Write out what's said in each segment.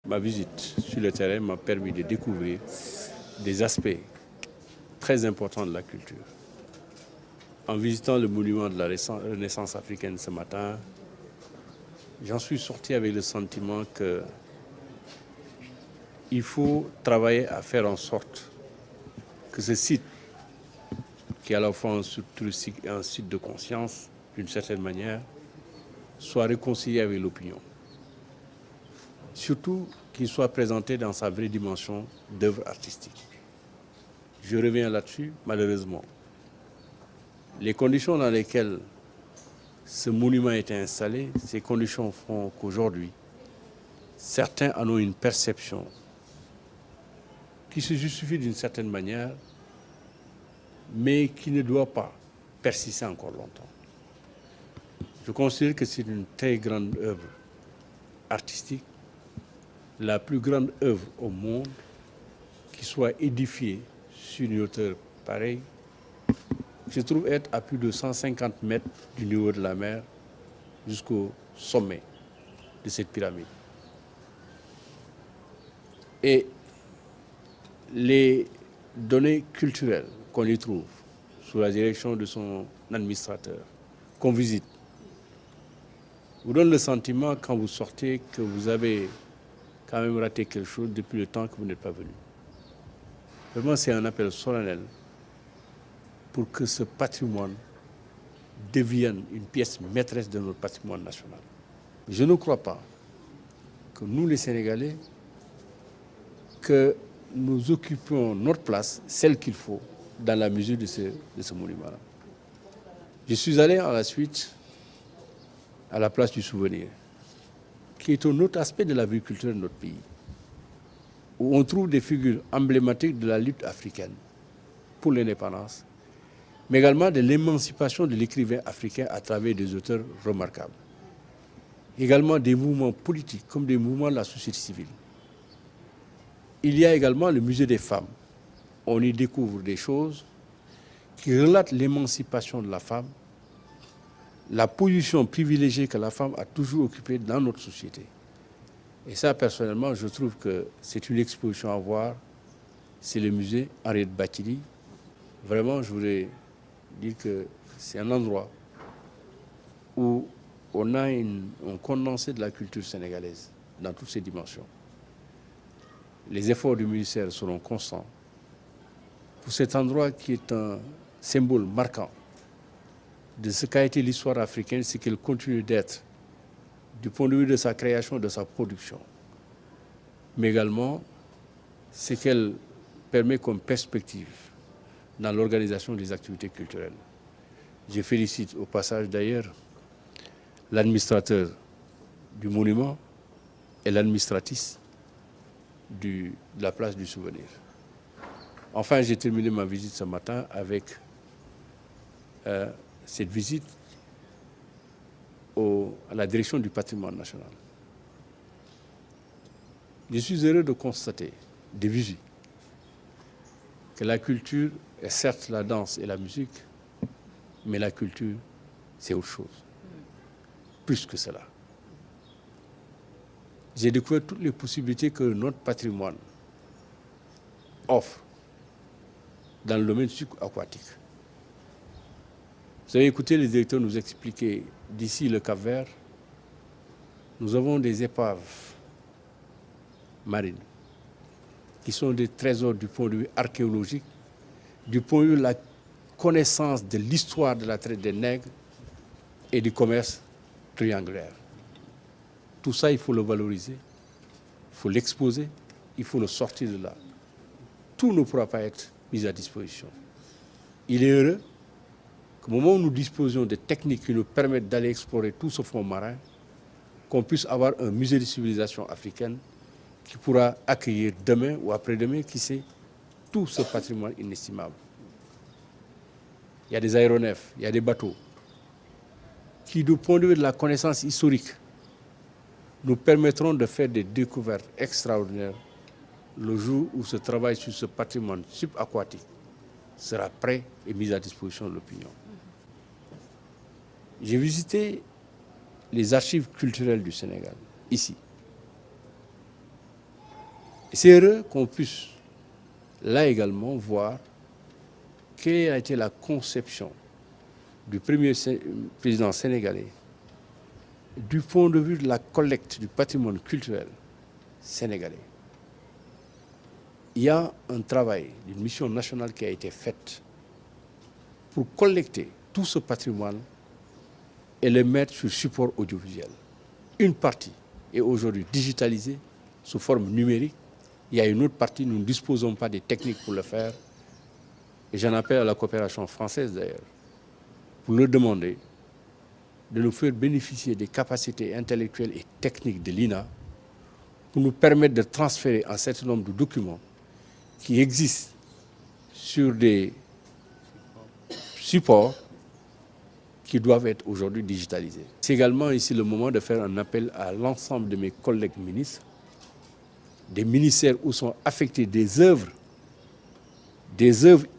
Ma visite sur le terrain m'a permis de découvrir des aspects très importants de la culture. En visitant le monument de la Renaissance africaine ce matin, j'en suis sorti avec le sentiment qu'il faut travailler à faire en sorte que ce site, qui est à la fois un site touristique et un site de conscience, d'une certaine manière, soit réconcilié avec l'opinion. Surtout qu'il soit présenté dans sa vraie dimension d'œuvre artistique. Je reviens là-dessus, malheureusement. Les conditions dans lesquelles ce monument a été installé, ces conditions font qu'aujourd'hui, certains en ont une perception qui se justifie d'une certaine manière, mais qui ne doit pas persister encore longtemps. Je considère que c'est une très grande œuvre artistique, la plus grande œuvre au monde qui soit édifiée sur une hauteur pareille, se trouve être à plus de 150 mètres du niveau de la mer jusqu'au sommet de cette pyramide. Et les données culturelles qu'on y trouve sous la direction de son administrateur, qu'on visite, vous donne le sentiment quand vous sortez que vous avez quand même raté quelque chose depuis le temps que vous n'êtes pas venu. Vraiment, c'est un appel solennel pour que ce patrimoine devienne une pièce maîtresse de notre patrimoine national. Je ne crois pas que nous, les Sénégalais, que nous occupions notre place, celle qu'il faut, dans la mesure de ce monument-là. Je suis allé à la suite à la place du souvenir, qui est un autre aspect de la vie culturelle de notre pays, où on trouve des figures emblématiques de la lutte africaine pour l'indépendance, mais également de l'émancipation de l'écrivain africain à travers des auteurs remarquables. Également des mouvements politiques comme des mouvements de la société civile. Il y a également le musée des femmes. On y découvre des choses qui relatent l'émancipation de la femme, la position privilégiée que la femme a toujours occupée dans notre société. Et ça, personnellement, je trouve que c'est une exposition à voir. C'est le musée Henriette Bathily. Vraiment, je voudrais dire que c'est un endroit où on a un condensé de la culture sénégalaise dans toutes ses dimensions. Les efforts du ministère seront constants pour cet endroit qui est un symbole marquant de ce qu'a été l'histoire africaine, ce qu'elle continue d'être du point de vue de sa création, de sa production, mais également ce qu'elle permet comme perspective dans l'organisation des activités culturelles. Je félicite au passage d'ailleurs l'administrateur du monument et l'administratrice de la place du souvenir. Enfin, j'ai terminé ma visite ce matin avec cette visite à la direction du patrimoine national. Je suis heureux de constater, de visu, que la culture est certes la danse et la musique, mais la culture, c'est autre chose. Plus que cela. J'ai découvert toutes les possibilités que notre patrimoine offre dans le domaine aquatique. Vous avez écouté le directeur nous expliquer d'ici le Cap-Vert, nous avons des épaves marines qui sont des trésors du point de vue archéologique, du point de vue de la connaissance de l'histoire de la traite des nègres et du commerce triangulaire. Tout ça, il faut le valoriser, il faut l'exposer, il faut le sortir de là. Tout ne pourra pas être mis à disposition. Il est heureux qu'au moment où nous disposons de techniques qui nous permettent d'aller explorer tout ce fond marin, qu'on puisse avoir un musée de civilisation africaine qui pourra accueillir demain ou après-demain, qui sait, tout ce patrimoine inestimable. Il y a des aéronefs, il y a des bateaux qui, du point de vue de la connaissance historique, nous permettront de faire des découvertes extraordinaires le jour où ce travail sur ce patrimoine subaquatique sera prêt et mis à disposition de l'opinion. J'ai visité les archives culturelles du Sénégal, ici. C'est heureux qu'on puisse là également voir quelle a été la conception du premier président sénégalais du point de vue de la collecte du patrimoine culturel sénégalais. Il y a un travail d'une mission nationale qui a été faite pour collecter tout ce patrimoine et le mettre sur support audiovisuel. Une partie est aujourd'hui digitalisée sous forme numérique. Il y a une autre partie, nous ne disposons pas des techniques pour le faire. Et j'en appelle à la coopération française d'ailleurs, pour leur demander de nous faire bénéficier des capacités intellectuelles et techniques de l'INA pour nous permettre de transférer un certain nombre de documents qui existent sur des supports qui doivent être aujourd'hui digitalisés. C'est également ici le moment de faire un appel à l'ensemble de mes collègues ministres, des ministères où sont affectées des œuvres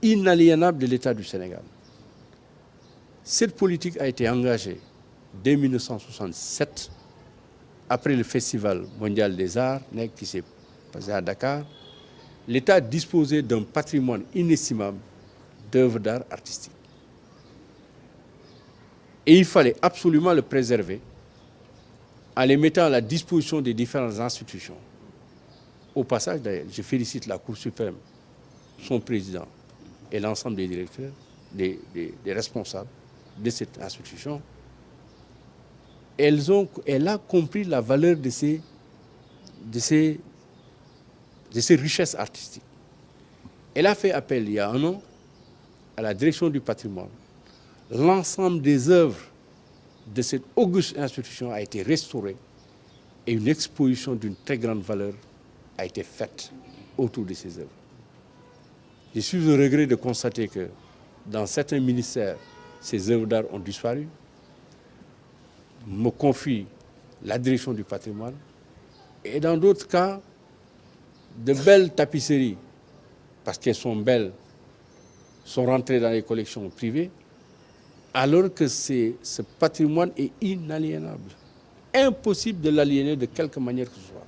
inaliénables de l'État du Sénégal. Cette politique a été engagée dès 1967, après le Festival mondial des arts qui s'est passé à Dakar. L'État disposait d'un patrimoine inestimable d'œuvres d'art artistique. Et il fallait absolument le préserver en les mettant à la disposition des différentes institutions. Au passage, d'ailleurs, je félicite la Cour suprême, son président et l'ensemble des directeurs, des responsables de cette institution. Elle a compris la valeur de ces richesses artistiques. Elle a fait appel il y a un an à la direction du patrimoine. L'ensemble des œuvres de cette auguste institution a été restaurée et une exposition d'une très grande valeur a été faite autour de ces œuvres. Je suis au regret de constater que dans certains ministères, ces œuvres d'art ont disparu. Me confie la direction du patrimoine. Et dans d'autres cas, de belles tapisseries, parce qu'elles sont belles, sont rentrées dans les collections privées, alors que ce patrimoine est inaliénable. Impossible de l'aliéner de quelque manière que ce soit.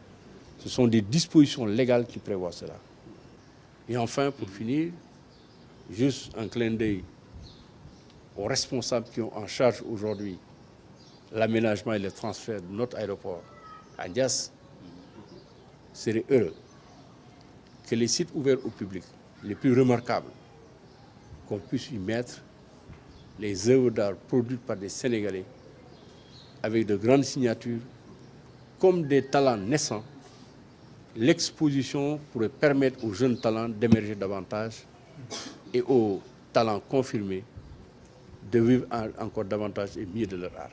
Ce sont des dispositions légales qui prévoient cela. Et enfin, pour finir, juste un clin d'œil aux responsables qui ont en charge aujourd'hui l'aménagement et le transfert de notre aéroport à Diass. Serait heureux que les sites ouverts au public, les plus remarquables, qu'on puisse y mettre les œuvres d'art produites par des Sénégalais avec de grandes signatures, comme des talents naissants. L'exposition pourrait permettre aux jeunes talents d'émerger davantage et aux talents confirmés de vivre encore davantage et mieux de leur art.